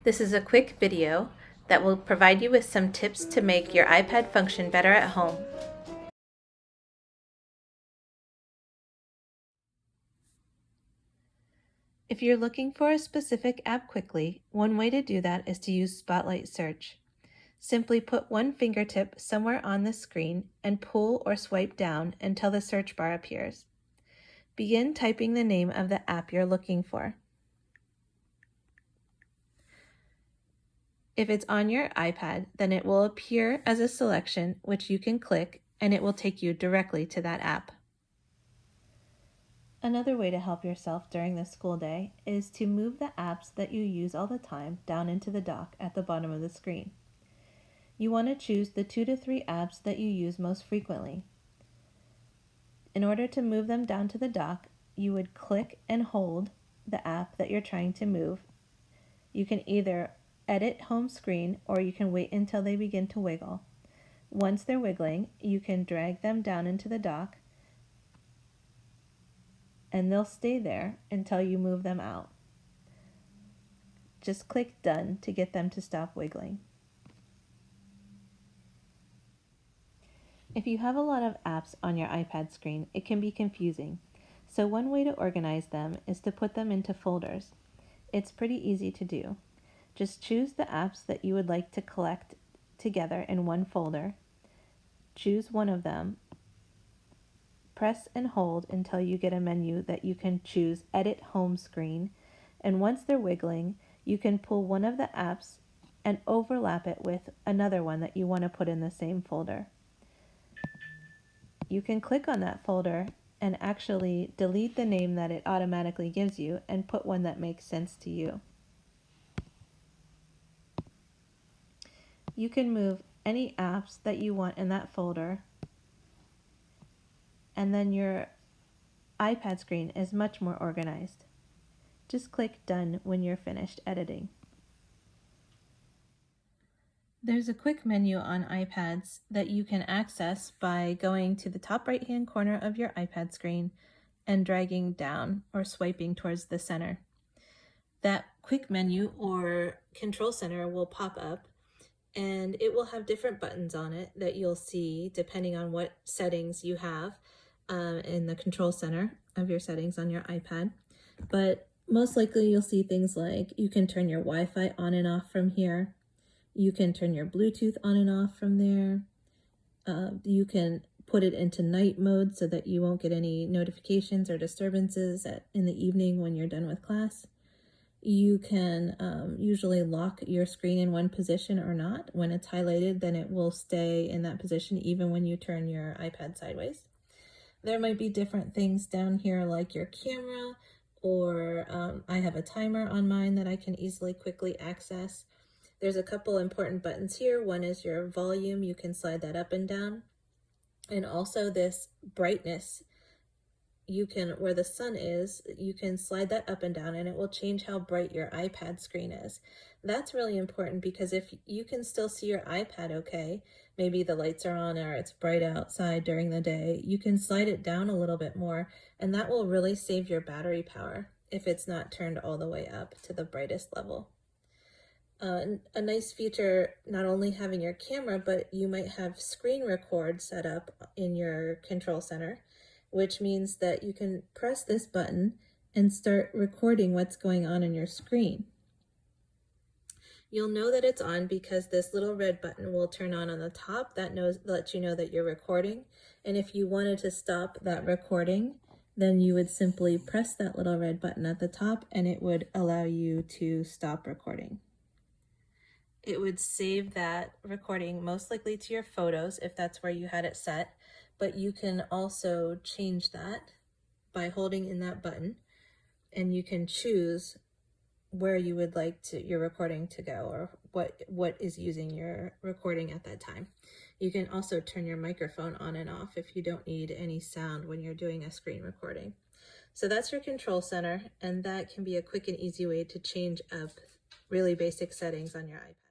This is a quick video that will provide you with some tips to make your iPad function better at home. If you're looking for a specific app quickly, one way to do that is to use Spotlight Search. Simply put one fingertip somewhere on the screen and pull or swipe down until the search bar appears. Begin typing the name of the app you're looking for. If it's on your iPad, then it will appear as a selection which you can click and it will take you directly to that app. Another way to help yourself during the school day is to move the apps that you use all the time down into the dock at the bottom of the screen. You want to choose the 2 to 3 apps that you use most frequently. In order to move them down to the dock, you would click and hold the app that you're trying to move. You can either edit home screen or you can wait until they begin to wiggle. Once they're wiggling, you can drag them down into the dock and they'll stay there until you move them out. Just click Done to get them to stop wiggling. If you have a lot of apps on your iPad screen, it can be confusing. So one way to organize them is to put them into folders. It's pretty easy to do. Just choose the apps that you would like to collect together in one folder. Choose one of them. Press and hold until you get a menu that you can choose Edit Home Screen. And once they're wiggling, you can pull one of the apps and overlap it with another one that you want to put in the same folder. You can click on that folder and actually delete the name that it automatically gives you and put one that makes sense to you. You can move any apps that you want in that folder, and then your iPad screen is much more organized. Just click Done when you're finished editing. There's a quick menu on iPads that you can access by going to the top right-hand corner of your iPad screen and dragging down or swiping towards the center. That quick menu or control center will pop up and it will have different buttons on it that you'll see depending on what settings you have in the control center of your settings on your iPad. But most likely you'll see things like you can turn your Wi-Fi on and off from here. You can turn your Bluetooth on and off from there. You can put it into night mode so that you won't get any notifications or disturbances in the evening when you're done with class. You can usually lock your screen in one position or not. When it's highlighted, then it will stay in that position even when you turn your iPad sideways. There might be different things down here like your camera, or I have a timer on mine that I can easily quickly access. There's a couple important buttons here. One is your volume. You can slide that up and down. And also this brightness. You can, where the sun is, you can slide that up and down and it will change how bright your iPad screen is. That's really important because if you can still see your iPad okay, maybe the lights are on or it's bright outside during the day, you can slide it down a little bit more and that will really save your battery power if it's not turned all the way up to the brightest level. A nice feature, not only having your camera, but you might have screen record set up in your control center, which means that you can press this button and start recording what's going on your screen. You'll know that it's on because this little red button will turn on the top. That lets you know that you're recording. And if you wanted to stop that recording, then you would simply press that little red button at the top and it would allow you to stop recording. It would save that recording most likely to your photos if that's where you had it set, but you can also change that by holding in that button, and you can choose where you would like your recording to go or what is using your recording at that time. You can also turn your microphone on and off if you don't need any sound when you're doing a screen recording. So that's your control center, and that can be a quick and easy way to change up really basic settings on your iPad.